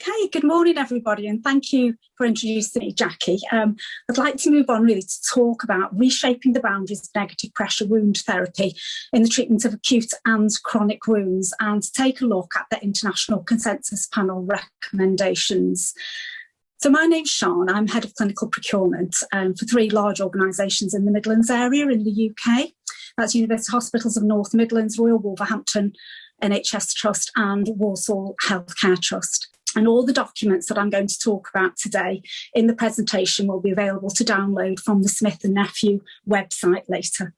Okay, good morning everybody, and thank you for introducing me, Jackie. I'd like to move on really to talk about reshaping the boundaries of negative pressure wound therapy in the treatment of acute and chronic wounds, and to take a look at the International Consensus Panel recommendations. So my name's Sian, I'm Head of Clinical Procurement for 3 large organisations in the Midlands area in the UK. That's University Hospitals of North Midlands, Royal Wolverhampton NHS Trust and Walsall Healthcare Trust. And all the documents that I'm going to talk about today in the presentation will be available to download from the Smith+Nephew website later.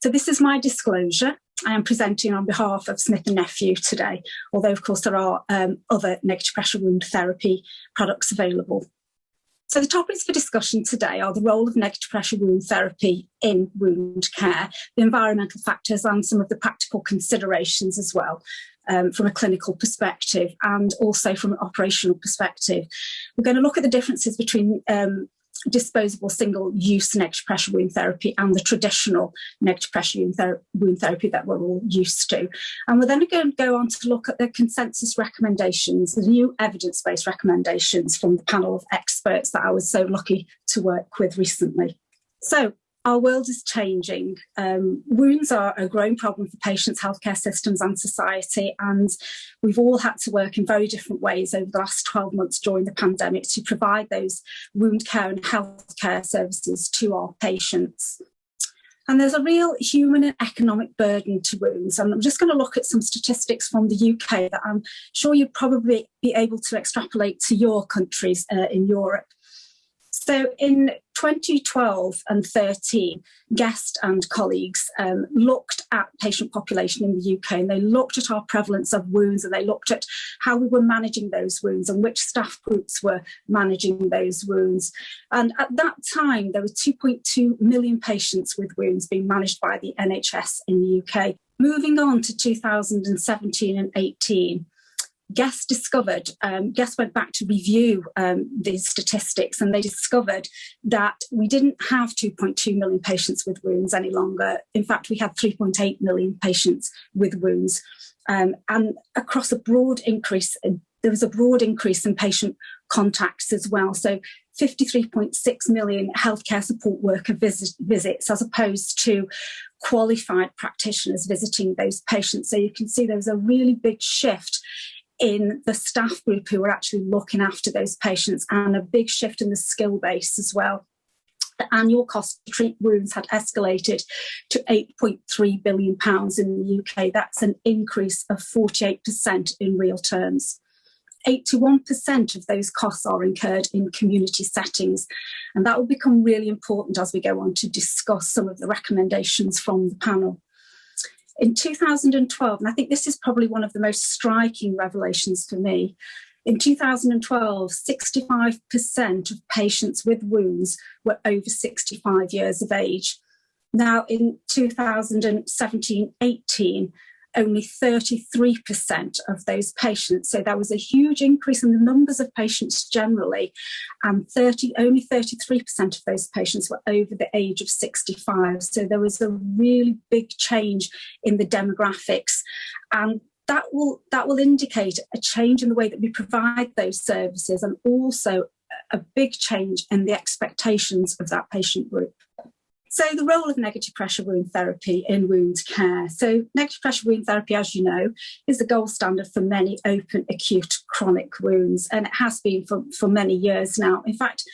So this is my disclosure. I am presenting on behalf of Smith+Nephew today, although of course there are other negative pressure wound therapy products available. So the topics for discussion today are the role of negative pressure wound therapy in wound care, the environmental factors and some of the practical considerations as well. From a clinical perspective and also from an operational perspective. We're going to look at the differences between disposable single-use negative pressure wound therapy and the traditional negative pressure wound therapy that we're all used to. And we're then going to go on to look at the consensus recommendations, the new evidence-based recommendations from the panel of experts that I was so lucky to work with recently. So, our world is changing. Wounds are a growing problem for patients, healthcare systems and society, and we've all had to work in very different ways over the last 12 months during the pandemic to provide those wound care and healthcare services to our patients. And there's a real human and economic burden to wounds. And I'm just going to look at some statistics from the UK that I'm sure you'd probably be able to extrapolate to your countries in Europe. So in 2012 and 13, Guest and colleagues looked at patient population in the UK, and they looked at our prevalence of wounds, and they looked at how we were managing those wounds and which staff groups were managing those wounds. And at that time, there were 2.2 million patients with wounds being managed by the NHS in the UK. Moving on to 2017 and 18, Guest went back to review these statistics, and they discovered that we didn't have 2.2 million patients with wounds any longer. In fact, we had 3.8 million patients with wounds. And across a broad increase, there was a broad increase in patient contacts as well. So 53.6 million healthcare support worker visits as opposed to qualified practitioners visiting those patients. So you can see there was a really big shift in the staff group who were actually looking after those patients, and a big shift in the skill base as well. The annual cost to treat wounds had escalated to £8.3 billion in the UK. That's an increase of 48% in real terms. 81% of those costs are incurred in community settings, and that will become really important as we go on to discuss some of the recommendations from the panel. In 2012, and I think this is probably one of the most striking revelations for me, in 2012, 65% of patients with wounds were over 65 years of age. Now, in 2017-18, only 33% of those patients. So there was a huge increase in the numbers of patients generally, and only 33% of those patients were over the age of 65. So there was a really big change in the demographics, and that will indicate a change in the way that we provide those services, and also a big change in the expectations of that patient group. So the role of negative pressure wound therapy in wound care. So negative pressure wound therapy, as you know, is the gold standard for many open, acute, chronic wounds, and it has been for many years now. In fact,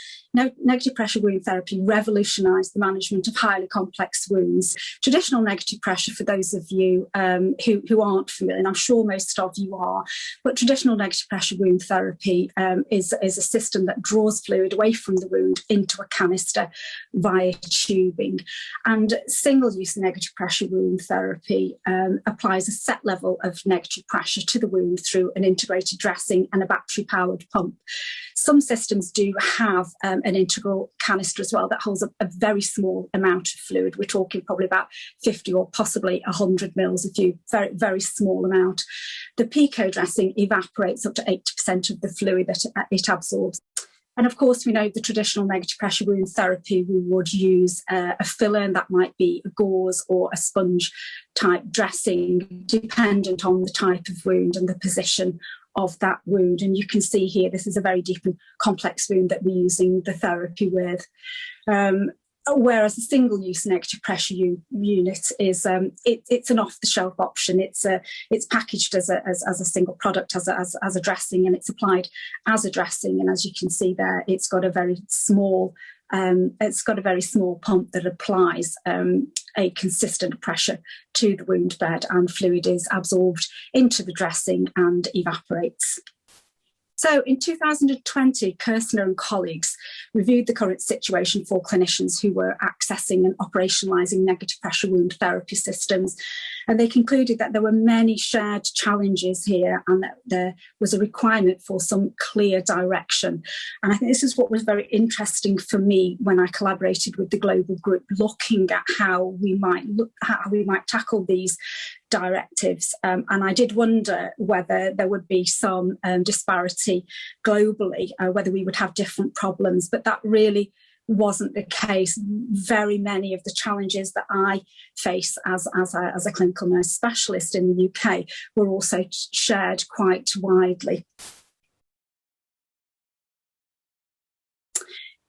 negative pressure wound therapy revolutionised the management of highly complex wounds. Traditional negative pressure, for those of you who aren't familiar, and I'm sure most of you are, but traditional negative pressure wound therapy is a system that draws fluid away from the wound into a canister via tubing. And single-use negative pressure wound therapy applies a set level of negative pressure to the wound through an integrated dressing and a battery-powered pump. Some systems do have an integral canister as well that holds a very small amount of fluid. We're talking probably about 50 or possibly 100 mils, very, very small amount. The pico dressing evaporates up to 80% of the fluid that it absorbs. And of course, we know the traditional negative pressure wound therapy, we would use a filler, and that might be a gauze or a sponge type dressing, dependent on the type of wound and the position of that wound. And you can see here, this is a very deep and complex wound that we're using the therapy with. Whereas a single-use negative pressure unit is it's an off-the-shelf option. It's packaged as a single product, as a dressing, and it's applied as a dressing. And as you can see there, it's got a very small pump that applies a consistent pressure to the wound bed, and fluid is absorbed into the dressing and evaporates. So in 2020, Kirstner and colleagues reviewed the current situation for clinicians who were accessing and operationalising negative pressure wound therapy systems. And they concluded that there were many shared challenges here, and that there was a requirement for some clear direction. And I think this is what was very interesting for me when I collaborated with the global group, looking at how we might tackle these directives. And I did wonder whether there would be some disparity globally, whether we would have different problems, but that really wasn't the case. Very many of the challenges that I face as a clinical nurse specialist in the UK were also shared quite widely.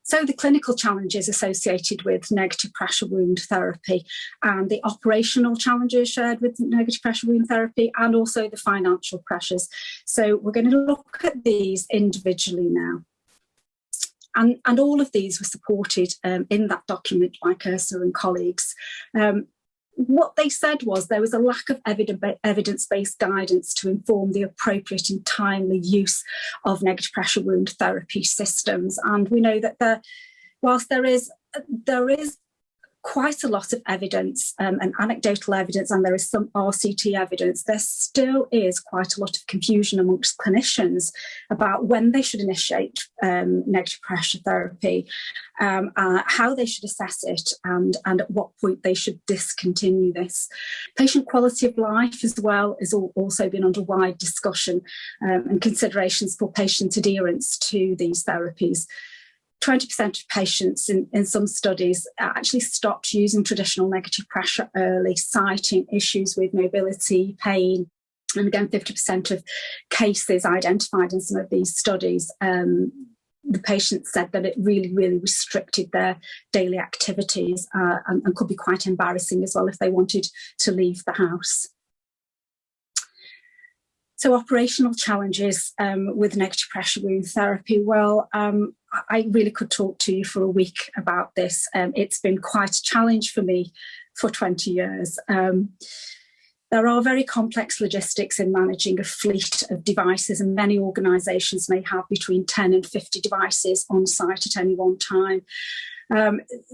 So the clinical challenges associated with negative pressure wound therapy, and the operational challenges shared with negative pressure wound therapy, and also the financial pressures. So we're going to look at these individually now. And all of these were supported in that document by Kirstner and colleagues. What they said was there was a lack of evidence-based guidance to inform the appropriate and timely use of negative pressure wound therapy systems. And we know that whilst there is quite a lot of evidence and anecdotal evidence, and there is some RCT evidence, there still is quite a lot of confusion amongst clinicians about when they should initiate negative pressure therapy, how they should assess it, and at what point they should discontinue this. Patient quality of life as well has also been under wide discussion, and considerations for patient adherence to these therapies. 20% of patients in some studies actually stopped using traditional negative pressure early, citing issues with mobility, pain. And again, 50% of cases identified in some of these studies, the patients said that it really, really restricted their daily activities and could be quite embarrassing as well if they wanted to leave the house. So operational challenges with negative pressure wound therapy. Well, I really could talk to you for a week about this. It's been quite a challenge for me for 20 years. There are very complex logistics in managing a fleet of devices, and many organisations may have between 10 and 50 devices on site at any one time.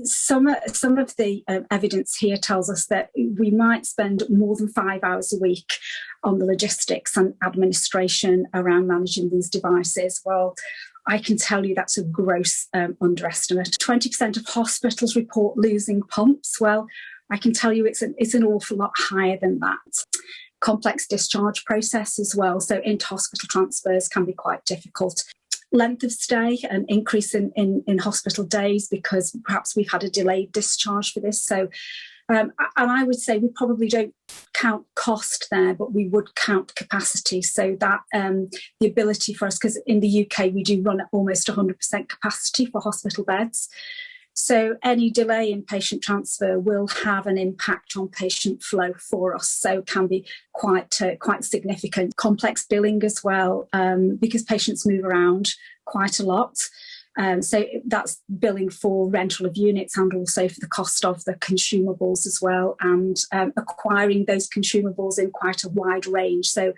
Some of the evidence here tells us that we might spend more than 5 hours a week on the logistics and administration around managing these devices. Well, I can tell you that's a gross underestimate. 20% of hospitals report losing pumps. Well, I can tell you it's an awful lot higher than that. Complex discharge process as well. So inter-hospital transfers can be quite difficult. Length of stay, an increase in hospital days because perhaps we've had a delayed discharge for this. So, and I would say we probably don't count cost there, but we would count capacity. So that the ability for us, because in the UK we do run at almost 100% capacity for hospital beds. So any delay in patient transfer will have an impact on patient flow for us. So can be quite significant. Complex billing as well, because patients move around quite a lot. So that's billing for rental of units and also for the cost of the consumables as well, and acquiring those consumables in quite a wide range. So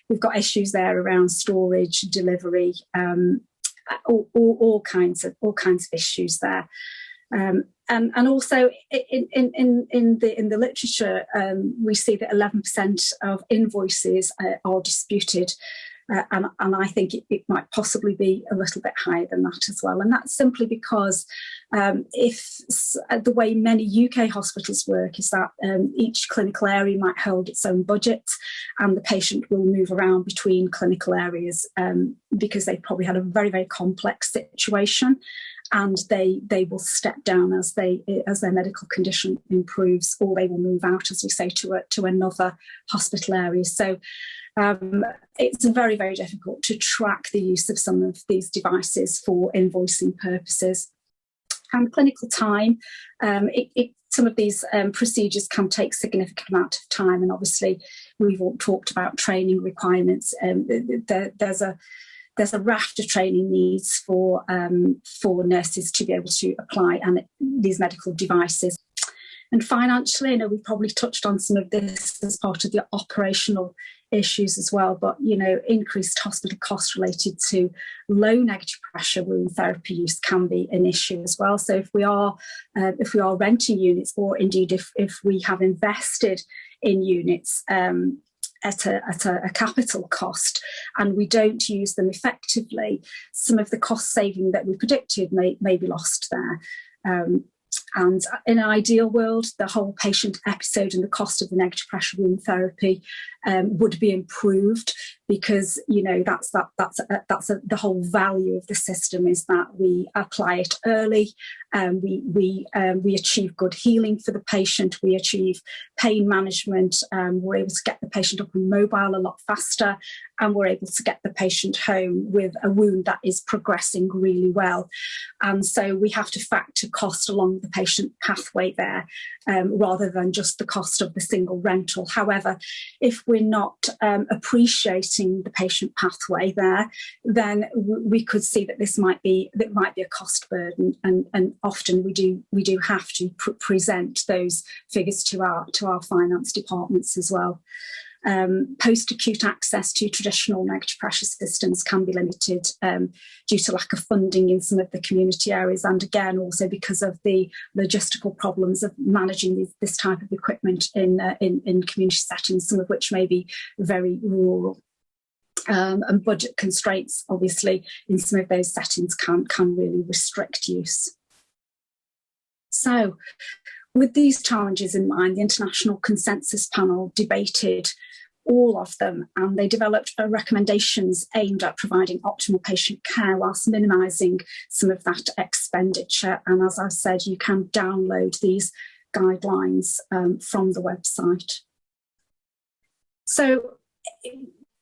we've got issues there around storage, delivery, all kinds of issues there. And also in the literature, we see that 11% of invoices are disputed. And I think it might possibly be a little bit higher than that as well. And that's simply because if the way many UK hospitals work is that each clinical area might hold its own budget, and the patient will move around between clinical areas because they probably had a very, very complex situation, and they will step down as their medical condition improves, or they will move out, as we say, to another hospital area. So It's very, very difficult to track the use of some of these devices for invoicing purposes. And clinical time, some of these procedures can take a significant amount of time, and obviously we've all talked about training requirements. There's a raft of training needs for nurses to be able to apply these medical devices. And financially, I know we probably touched on some of this as part of the operational issues as well, but increased hospital costs related to low negative pressure wound therapy use can be an issue as well. So if we are renting units, or indeed if we have invested in units at a capital cost and we don't use them effectively, some of the cost saving that we predicted may be lost there. And in an ideal world, the whole patient episode and the cost of the negative pressure wound therapy would be improved, because that's the whole value of the system, is that we apply it early, we achieve good healing for the patient, we achieve pain management, we're able to get the patient up and mobile a lot faster, and we're able to get the patient home with a wound that is progressing really well. And so we have to factor cost along the patient pathway there, rather than just the cost of the single rental. However, if we're not appreciating the patient pathway there, then we could see that this might be a cost burden, and often we do have to present those figures to our finance departments as well. Post-acute access to traditional negative pressure systems can be limited due to lack of funding in some of the community areas, and again also because of the logistical problems of managing this type of equipment in community settings, some of which may be very rural. And budget constraints, obviously, in some of those settings can really restrict use. So, with these challenges in mind, the International Consensus Panel debated all of them, and they developed recommendations aimed at providing optimal patient care whilst minimising some of that expenditure. And as I said, you can download these guidelines from the website. So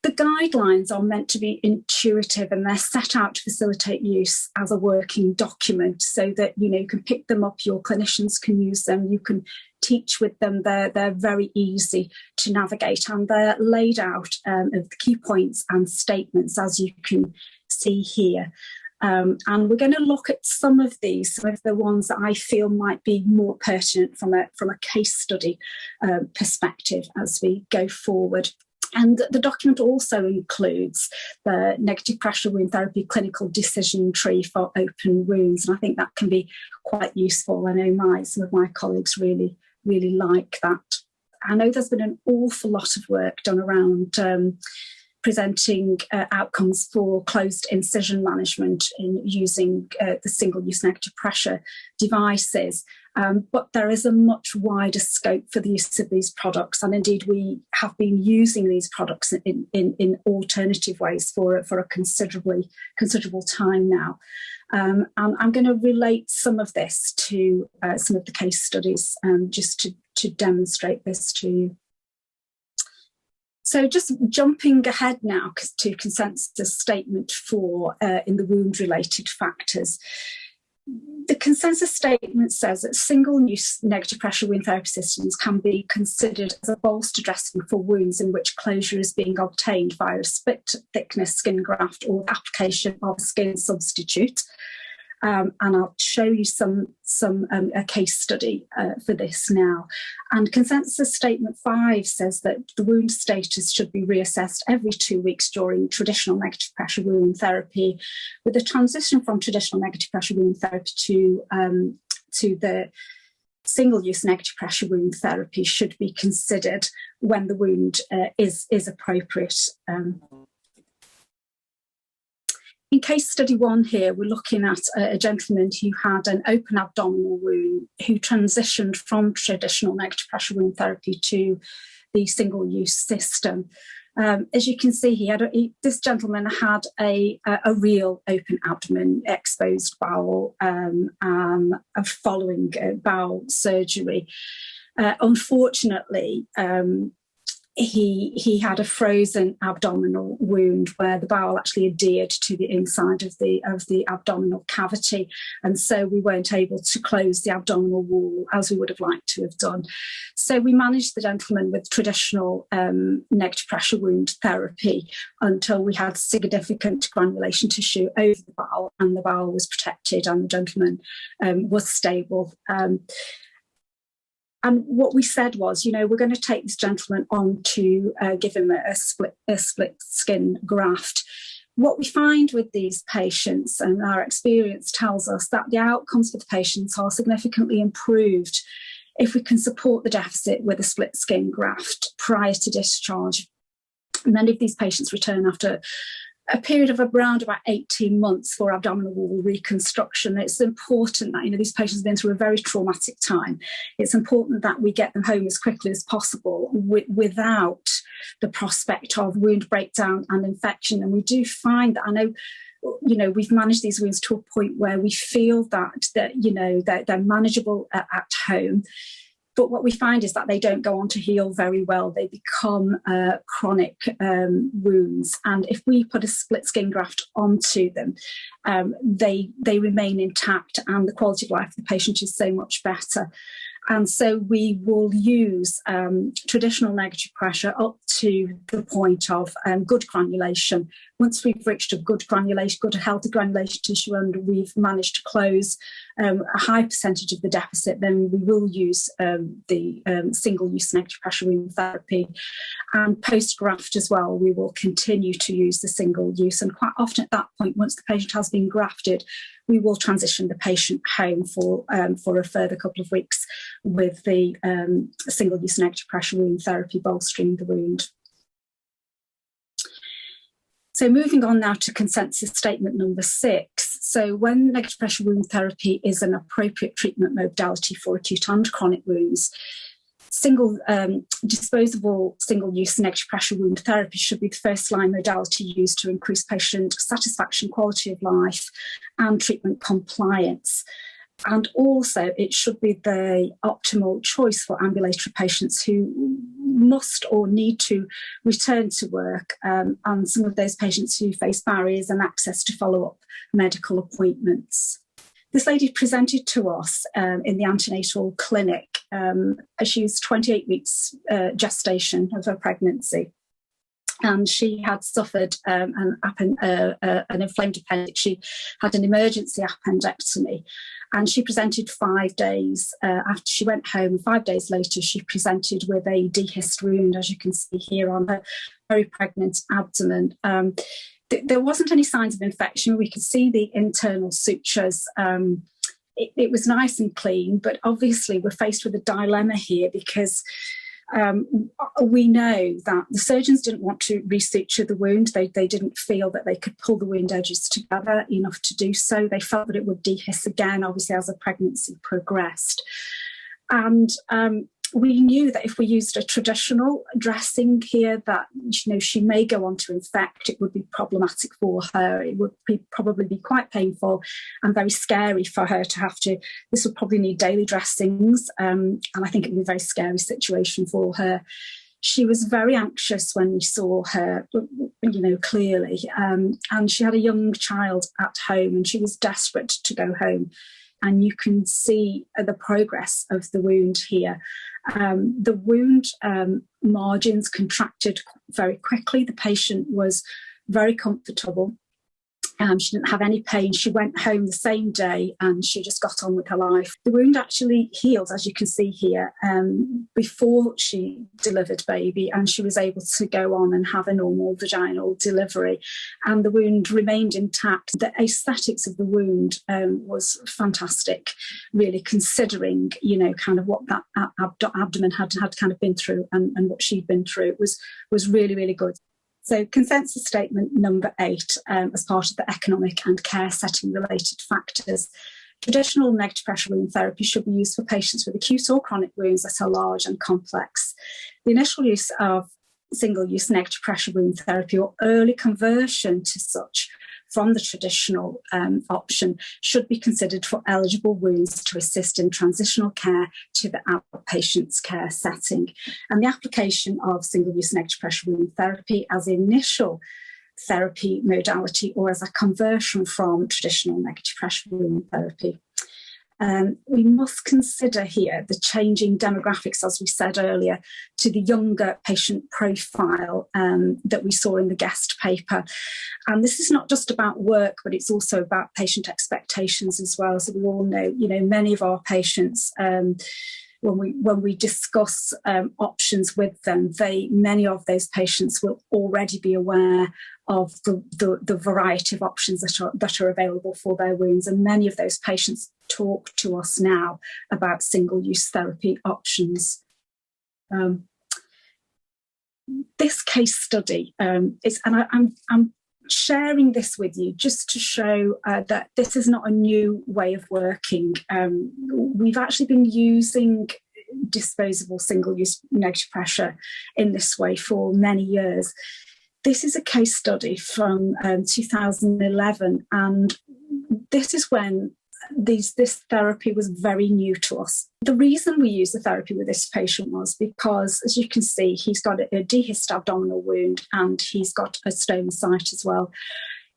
the guidelines are meant to be intuitive, and they're set out to facilitate use as a working document, so that you can pick them up, your clinicians can use them, you can teach with them. They're very easy to navigate, and they're laid out of the key points and statements, as you can see here. And we're going to look at some of the ones that I feel might be more pertinent from a case study perspective as we go forward. And the document also includes the negative pressure wound therapy clinical decision tree for open wounds. And I think that can be quite useful. I know some of my colleagues really like that. I know there's been an awful lot of work done around presenting outcomes for closed incision management in using the single-use negative pressure devices. But there is a much wider scope for the use of these products, and indeed we have been using these products in alternative ways for a considerable time now. And I'm going to relate some of this to some of the case studies, just to demonstrate this to you. So just jumping ahead now to consensus statement 4 in the wound-related factors. The consensus statement says that single-use negative pressure wound therapy systems can be considered as a bolster dressing for wounds in which closure is being obtained via a split-thickness skin graft or application of a skin substitute. And I'll show you a case study for this now. And consensus statement 5 says that the wound status should be reassessed every 2 weeks during traditional negative pressure wound therapy, with the transition from traditional negative pressure wound therapy to the single-use negative pressure wound therapy should be considered when the wound is appropriate. In case study 1 here, we're looking at a gentleman who had an open abdominal wound, who transitioned from traditional negative pressure wound therapy to the single-use system. As you can see, this gentleman had a real open abdomen, exposed bowel, following bowel surgery. Unfortunately, he had a frozen abdominal wound where the bowel actually adhered to the inside of the abdominal cavity, and so we weren't able to close the abdominal wall as we would have liked to have done. So we managed the gentleman with traditional negative pressure wound therapy until we had significant granulation tissue over the bowel, and the bowel was protected and the gentleman was stable. And what we said was, we're going to take this gentleman on to give him a split skin graft. What we find with these patients, and our experience tells us, that the outcomes for the patients are significantly improved if we can support the deficit with a split skin graft prior to discharge. Many of these patients return after a period of around about 18 months for abdominal wall reconstruction. It's important that, these patients have been through a very traumatic time. It's important that we get them home as quickly as possible without the prospect of wound breakdown and infection. And we do find that, I know, we've managed these wounds to a point where we feel that they're manageable at home. But what we find is that they don't go on to heal very well. They become chronic wounds. And if we put a split skin graft onto them, they remain intact, and the quality of life of the patient is so much better. And so we will use traditional negative pressure up to the point of good granulation. Once we've reached a good healthy granulation tissue, and we've managed to close a high percentage of the deficit, then we will use the single-use negative pressure wound therapy. And post-graft as well, we will continue to use the single-use. And quite often at that point, once the patient has been grafted, we will transition the patient home for a further couple of weeks with the single-use negative pressure wound therapy bolstering the wound. So moving on now to consensus statement number 6. So when negative pressure wound therapy is an appropriate treatment modality for acute and chronic wounds, disposable single-use negative pressure wound therapy should be the first-line modality used to increase patient satisfaction, quality of life, and treatment compliance. And also, it should be the optimal choice for ambulatory patients who must or need to return to work, and some of those patients who face barriers and access to follow-up medical appointments. This lady presented to us in the antenatal clinic. She was 28 weeks gestation of her pregnancy, and she had suffered an inflamed appendix. She had an emergency appendectomy, and she presented 5 days after she went home. 5 days later, she presented with a dehisced wound, as you can see here on her very pregnant abdomen. There wasn't any signs of infection. We could see the internal sutures. It was nice and clean, but obviously we're faced with a dilemma here because we know that the surgeons didn't want to resuture the wound. They didn't feel that they could pull the wound edges together enough to do so. They felt that it would dehisce again, obviously, as the pregnancy progressed. And we knew that if we used a traditional dressing here, that she may go on to infect. It would be problematic for her. It would probably be quite painful and very scary for her to have to. This would probably need daily dressings, and I think it would be a very scary situation for her. She was very anxious when we saw her, clearly, and she had a young child at home, and she was desperate to go home. And you can see the progress of the wound here. The wound margins contracted very quickly. The patient was very comfortable. She didn't have any pain. She went home the same day and she just got on with her life. The wound actually healed, as you can see here, before she delivered baby, and she was able to go on and have a normal vaginal delivery. And the wound remained intact. The aesthetics of the wound was fantastic, really, considering, kind of what that abdomen had kind of been through and what she'd been through. It was really, really good. So consensus statement number 8, as part of the economic and care setting related factors. Traditional negative pressure wound therapy should be used for patients with acute or chronic wounds that are large and complex. The initial use of single-use negative pressure wound therapy or early conversion to such from the traditional option should be considered for eligible wounds to assist in transitional care to the outpatient's care setting. And the application of single-use negative pressure wound therapy as initial therapy modality or as a conversion from traditional negative pressure wound therapy. We must consider here the changing demographics, as we said earlier, to the younger patient profile that we saw in the guest paper. And this is not just about work, but it's also about patient expectations as well. So we all know, many of our patients, when we discuss options with them, many of those patients will already be aware of the variety of options that are available for their wounds, and many of those patients talk to us now about single-use therapy options. This case study I'm sharing this with you just to show that this is not a new way of working. We've actually been using disposable single-use negative pressure in this way for many years. This is a case study from 2011, and this is when this therapy was very new to us. The reason we used the therapy with this patient was because, as you can see, he's got a dehisced abdominal wound and he's got a stoma site as well.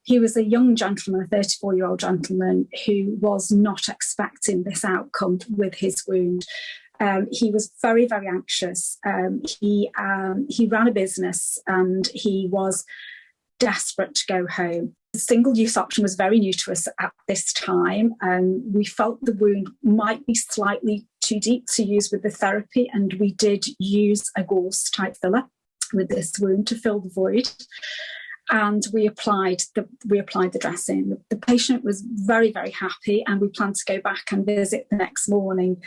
He was a young gentleman, a 34-year-old gentleman, who was not expecting this outcome with his wound. He was very, very anxious. He ran a business and he was desperate to go home. The single-use option was very new to us at this time. We felt the wound might be slightly too deep to use with the therapy, and we did use a gauze-type filler with this wound to fill the void. And we applied the dressing. The patient was very, very happy, and we planned to go back and visit the next morning.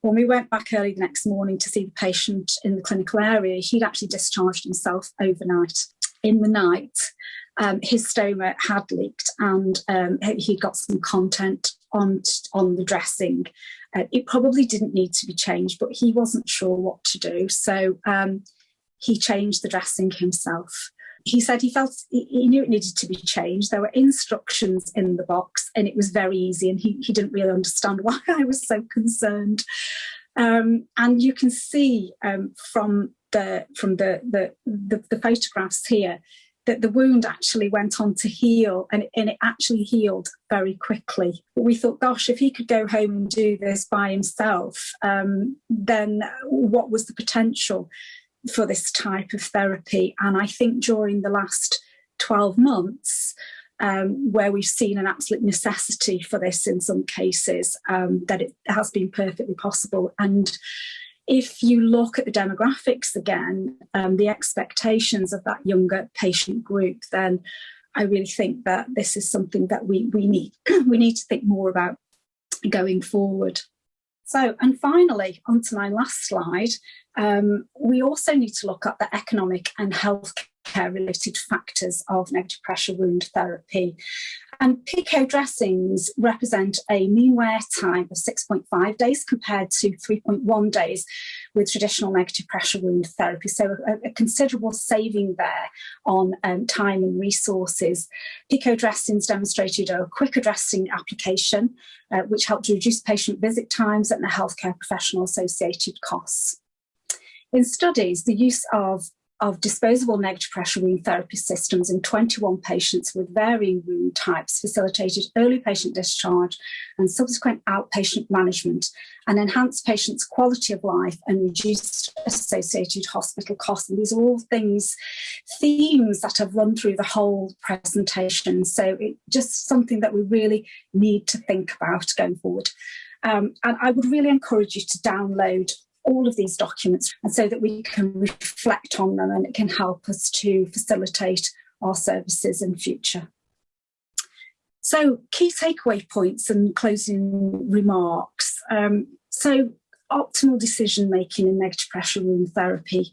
When we went back early the next morning to see the patient in the clinical area, he'd actually discharged himself overnight. In the night, his stoma had leaked, and he'd got some content on the dressing. It probably didn't need to be changed, but he wasn't sure what to do. So he changed the dressing himself. He said he knew it needed to be changed. There were instructions in the box, and it was very easy, and he didn't really understand why I was so concerned. And you can see from the photographs here that the wound actually went on to heal, and it actually healed very quickly. But we thought, gosh, if he could go home and do this by himself, then what was the potential for this type of therapy? And I think during the last 12 months, where we've seen an absolute necessity for this in some cases, that it has been perfectly possible. And if you look at the demographics again, the expectations of that younger patient group, then I really think that this is something that we need to think more about going forward. So, and finally, onto my last slide, we also need to look at the economic and healthcare-related factors of negative pressure wound therapy. And PICO dressings represent a mean wear time of 6.5 days compared to 3.1 days with traditional negative pressure wound therapy. So a considerable saving there on time and resources. PICO dressings demonstrated a quicker dressing application, which helped reduce patient visit times and the healthcare professional associated costs. In studies, the use of disposable negative pressure wound therapy systems in 21 patients with varying wound types facilitated early patient discharge and subsequent outpatient management, and enhanced patients' quality of life and reduced associated hospital costs. And these are all themes that have run through the whole presentation. So it's just something that we really need to think about going forward. And I would really encourage you to download all of these documents, and so that we can reflect on them, and it can help us to facilitate our services in future. So, key takeaway points and closing remarks. So, optimal decision making in negative pressure wound therapy,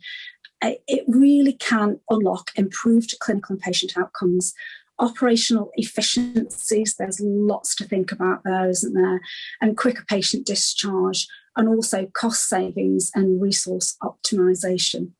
it really can unlock improved clinical and patient outcomes. Operational efficiencies, there's lots to think about there, isn't there? And quicker patient discharge, and also cost savings and resource optimization.